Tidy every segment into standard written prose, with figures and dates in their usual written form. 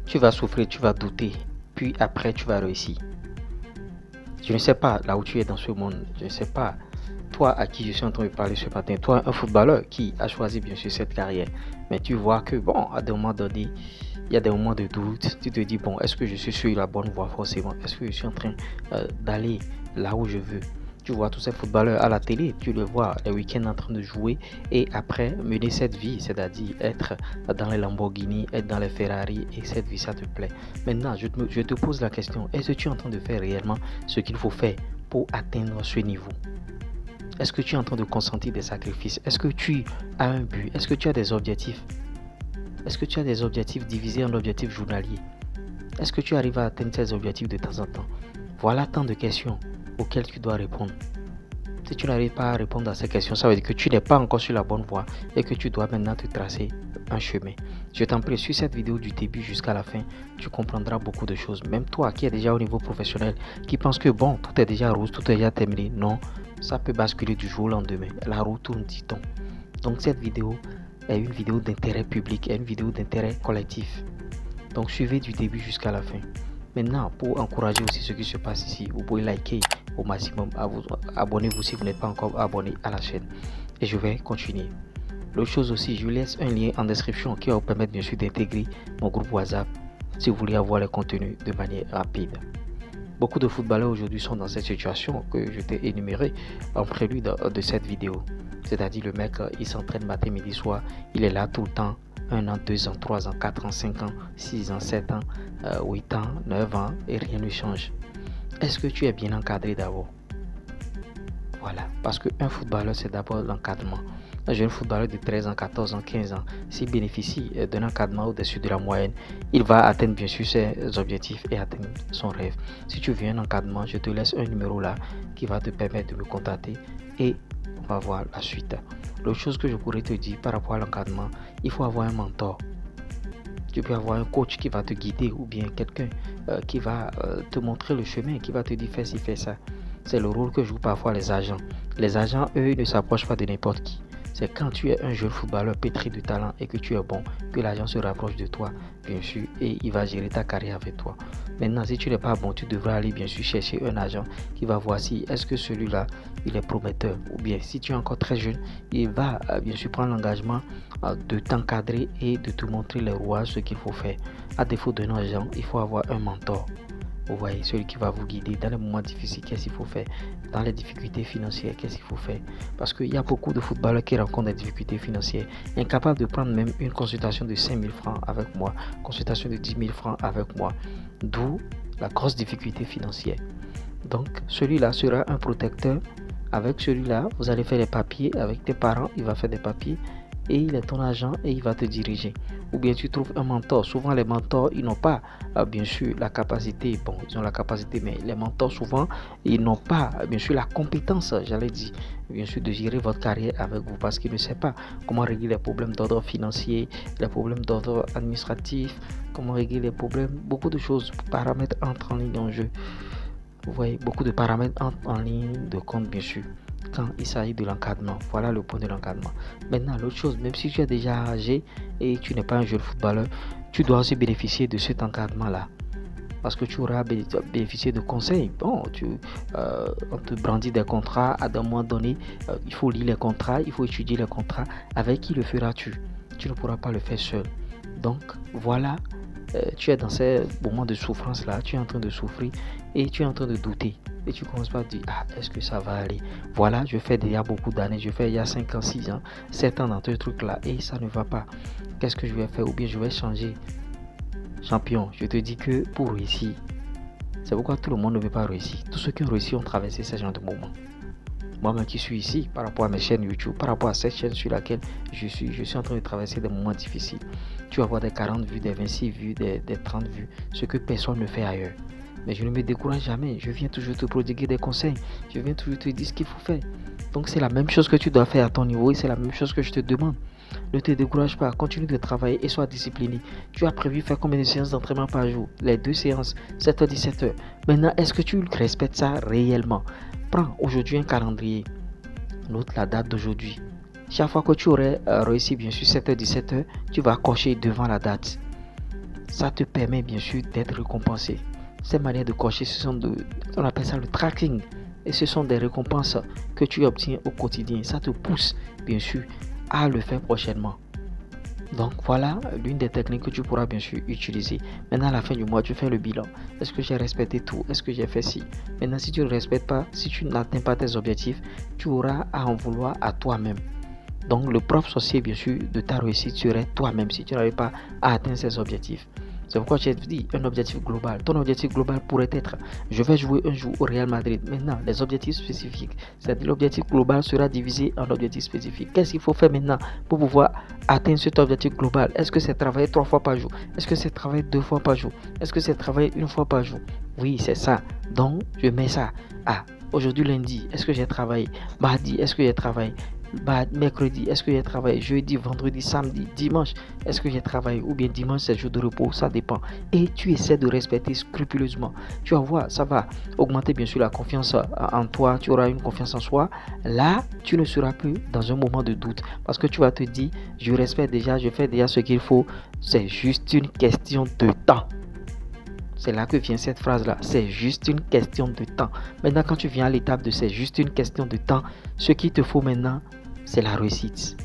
Tu vas souffrir, tu vas douter, puis après tu vas réussir. Je ne sais pas là où tu es dans ce monde, je ne sais pas toi à qui je suis en train de parler ce matin, toi un footballeur qui a choisi bien sûr cette carrière, mais tu vois que bon, à des moments donnés, il y a des moments de doute, tu te dis bon, est-ce que je suis sur la bonne voie forcément, est-ce que je suis en train d'aller là où je veux. Tu vois tous ces footballeurs à la télé, tu les vois les week-ends en train de jouer et après mener cette vie, c'est-à-dire être dans les Lamborghini, être dans les Ferrari et cette vie, ça te plaît. Maintenant, je te pose la question, est-ce que tu es en train de faire réellement ce qu'il faut faire pour atteindre ce niveau? Est-ce que tu es en train de consentir des sacrifices? Est-ce que tu as un but? Est-ce que tu as des objectifs? Est-ce que tu as des objectifs divisés en objectifs journaliers? Est-ce que tu arrives à atteindre ces objectifs de temps en temps? Voilà tant de questions auxquelles tu dois répondre. Si tu n'arrives pas à répondre à ces questions, ça veut dire que tu n'es pas encore sur la bonne voie et que tu dois maintenant te tracer un chemin. Je t'en prie, sur cette vidéo du début jusqu'à la fin, tu comprendras beaucoup de choses. Même toi qui es déjà au niveau professionnel, qui pense que bon, tout est déjà rose, tout est déjà terminé. Non, ça peut basculer du jour au lendemain. La roue tourne, dit-on. Donc cette vidéo est une vidéo d'intérêt public, est une vidéo d'intérêt collectif. Donc suivez du début jusqu'à la fin. Maintenant, pour encourager aussi ce qui se passe ici, vous pouvez liker au maximum, abonnez-vous si vous n'êtes pas encore abonné à la chaîne. Et je vais continuer. L'autre chose aussi, je vous laisse un lien en description qui va vous permettre bien sûr d'intégrer mon groupe WhatsApp si vous voulez avoir les contenus de manière rapide. Beaucoup de footballeurs aujourd'hui sont dans cette situation que je t'ai énumérée en prélude de cette vidéo. C'est-à-dire le mec, il s'entraîne matin, midi, soir, il est là tout le temps. 1 an, 2 ans, 3 ans, 4 ans, 5 ans, 6 ans, 7 ans, 8 ans, 9 ans et rien ne change. Est-ce que tu es bien encadré d'abord? Voilà, parce qu'un footballeur, c'est d'abord l'encadrement. Un jeune footballeur de 13 ans, 14 ans, 15 ans, s'il bénéficie d'un encadrement au-dessus de la moyenne, il va atteindre bien sûr ses objectifs et atteindre son rêve. Si tu veux un encadrement, je te laisse un numéro là qui va te permettre de me contacter et on va voir la suite. L'autre chose que je pourrais te dire par rapport à l'encadrement, il faut avoir un mentor. Tu peux avoir un coach qui va te guider ou bien quelqu'un qui va te montrer le chemin, qui va te dire fais ci, fais ça. C'est le rôle que jouent parfois les agents. Les agents, eux, ne s'approchent pas de n'importe qui. C'est quand tu es un jeune footballeur pétri de talent et que tu es bon, que l'agent se rapproche de toi, bien sûr, et il va gérer ta carrière avec toi. Maintenant, si tu n'es pas bon, tu devras aller bien sûr chercher un agent qui va voir si est-ce que celui-là, il est prometteur. Ou bien, si tu es encore très jeune, il va bien sûr prendre l'engagement de t'encadrer et de te montrer les rouages, ce qu'il faut faire. À défaut d'un agent, il faut avoir un mentor. Vous voyez, celui qui va vous guider dans les moments difficiles, qu'est-ce qu'il faut faire? Dans les difficultés financières, qu'est-ce qu'il faut faire? Parce qu'il y a beaucoup de footballeurs qui rencontrent des difficultés financières, incapables de prendre même une consultation de 5 000 francs avec moi, consultation de 10 000 francs avec moi. D'où la grosse difficulté financière. Donc, celui-là sera un protecteur. Avec celui-là, vous allez faire les papiers avec tes parents, il va faire des papiers et il est ton agent et il va te diriger. Ou bien tu trouves un mentor. Souvent les mentors, ils n'ont pas bien sûr la capacité, bon ils ont la capacité, mais les mentors souvent, ils n'ont pas bien sûr la compétence, j'allais dire, bien sûr de gérer votre carrière avec vous parce qu'ils ne savent pas comment régler les problèmes d'ordre financier, les problèmes d'ordre administratif, comment régler les problèmes, beaucoup de choses, paramètres entrent en ligne en jeu. Vous voyez, beaucoup de paramètres entrent en ligne de compte bien sûr quand il s'agit de l'encadrement. Voilà le point de l'encadrement. Maintenant, l'autre chose, même si tu es déjà âgé et tu n'es pas un jeune footballeur, tu dois aussi bénéficier de cet encadrement-là. Parce que tu auras bénéficié de conseils. Bon, on te brandit des contrats à un moment donné. Il faut lire les contrats, il faut étudier les contrats. Avec qui le feras-tu? Tu ne pourras pas le faire seul. Donc, voilà, tu es dans ces moments de souffrance là, tu es en train de souffrir et tu es en train de douter. Et tu commences pas à te dire, ah, est-ce que ça va aller? Voilà, je fais déjà beaucoup d'années, je fais il y a 5 ans, 6 ans, 7 ans dans ce truc là et ça ne va pas. Qu'est-ce que je vais faire? Ou bien je vais changer. Champion, je te dis que pour réussir, c'est pourquoi tout le monde ne veut pas réussir. Tous ceux qui ont réussi ont traversé ce genre de moments. Moi-même qui suis ici, par rapport à mes chaînes YouTube, par rapport à cette chaîne sur laquelle je suis en train de traverser des moments difficiles. Tu vas avoir des 40 vues, des 26 vues, des 30 vues, ce que personne ne fait ailleurs. Mais je ne me décourage jamais, je viens toujours te prodiguer des conseils, je viens toujours te dire ce qu'il faut faire. Donc c'est la même chose que tu dois faire à ton niveau et c'est la même chose que je te demande. Ne te décourage pas, continue de travailler et sois discipliné. Tu as prévu faire combien de séances d'entraînement par jour? Les 2 séances, 7h, 17h. Maintenant, est-ce que tu respectes ça réellement? Prends aujourd'hui un calendrier, note la date d'aujourd'hui. Chaque fois que tu aurais réussi bien sûr 7h, 17h, tu vas cocher devant la date. ça te permet bien sûr d'être récompensé. Ces manières de cocher, on appelle ça le tracking. Et ce sont des récompenses que tu obtiens au quotidien. Ça te pousse bien sûr à le faire prochainement. Donc voilà l'une des techniques que tu pourras bien sûr utiliser. Maintenant à la fin du mois, tu fais le bilan. Est-ce que j'ai respecté tout? Est-ce que j'ai fait ci? Maintenant si tu ne respectes pas, si tu n'atteins pas tes objectifs, tu auras à en vouloir à toi-même. Donc le propre sorcier bien sûr de ta réussite serait toi-même si tu n'arrives pas à atteindre ces objectifs. C'est pourquoi j'ai dit un objectif global. Ton objectif global pourrait être: je vais jouer un jour au Real Madrid. Maintenant, les objectifs spécifiques, c'est-à-dire l'objectif global sera divisé en objectifs spécifiques. Qu'est-ce qu'il faut faire maintenant pour pouvoir atteindre cet objectif global? Est-ce que c'est travailler 3 fois par jour? Est-ce que c'est travailler 2 fois par jour? Est-ce que c'est travailler 1 fois par jour? Oui, c'est ça. Donc, je mets ça. Ah, aujourd'hui lundi, est-ce que j'ai travaillé? Mardi, est-ce que j'ai travaillé? Mercredi, est-ce que j'ai travaillé? Jeudi, vendredi, samedi, dimanche, est-ce que j'ai travaillé? Ou bien dimanche, c'est jour de repos, ça dépend. Et tu essaies de respecter scrupuleusement. Tu vas voir, ça va augmenter bien sûr la confiance en toi. Tu auras une confiance en soi. Là, tu ne seras plus dans un moment de doute. Parce que tu vas te dire, je respecte déjà, je fais déjà ce qu'il faut. C'est juste une question de temps. C'est là que vient cette phrase-là. C'est juste une question de temps. Maintenant, quand tu viens à l'étape de c'est juste une question de temps, ce qu'il te faut maintenant, c'est la réussite.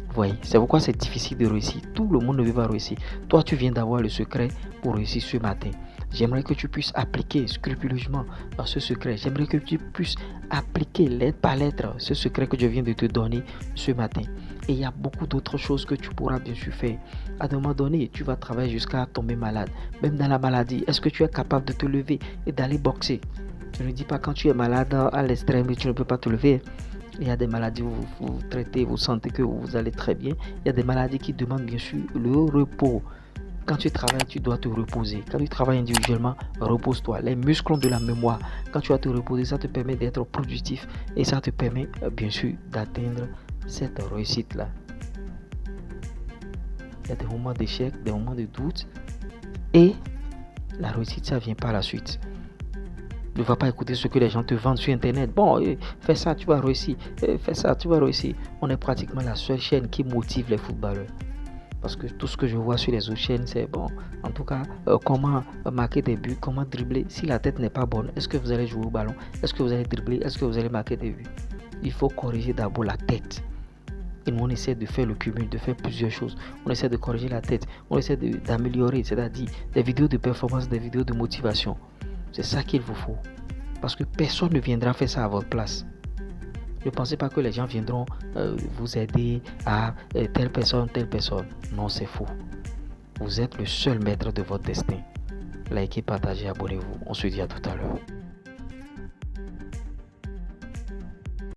Vous voyez, c'est pourquoi c'est difficile de réussir. Tout le monde ne veut pas réussir. Toi, tu viens d'avoir le secret pour réussir ce matin. J'aimerais que tu puisses appliquer scrupuleusement ce secret. J'aimerais que tu puisses appliquer lettre par lettre ce secret que je viens de te donner ce matin. Et il y a beaucoup d'autres choses que tu pourras bien sûr faire. À un moment donné, tu vas travailler jusqu'à tomber malade. Même dans la maladie, est-ce que tu es capable de te lever et d'aller boxer? Je ne dis pas quand tu es malade à l'extrême et tu ne peux pas te lever. Il y a des maladies où vous traitez, vous sentez que vous allez très bien. Il y a des maladies qui demandent bien sûr le repos. Quand tu travailles, tu dois te reposer. Quand tu travailles individuellement, repose-toi. Les muscles ont de la mémoire. Quand tu vas te reposer, ça te permet d'être productif et ça te permet bien sûr d'atteindre cette réussite-là. Il y a des moments d'échec, des moments de doute et la réussite, ça vient par la suite. Ne va pas écouter ce que les gens te vendent sur internet. Bon, fais ça, tu vas réussir. Fais ça, tu vas réussir. On est pratiquement la seule chaîne qui motive les footballeurs. Parce que tout ce que je vois sur les autres chaînes, c'est bon. En tout cas, comment marquer des buts, comment dribbler. Si la tête n'est pas bonne, est-ce que vous allez jouer au ballon? Est-ce que vous allez dribbler? Est-ce que vous allez marquer des buts? Il faut corriger d'abord la tête. Et nous, on essaie de faire le cumul, de faire plusieurs choses. On essaie de corriger la tête. On essaie d'améliorer, c'est-à-dire des vidéos de performance, des vidéos de motivation. C'est ça qu'il vous faut. Parce que personne ne viendra faire ça à votre place. Ne pensez pas que les gens viendront vous aider à telle personne. Non, c'est faux. Vous êtes le seul maître de votre destin. Likez, partagez, abonnez-vous. On se dit à tout à l'heure.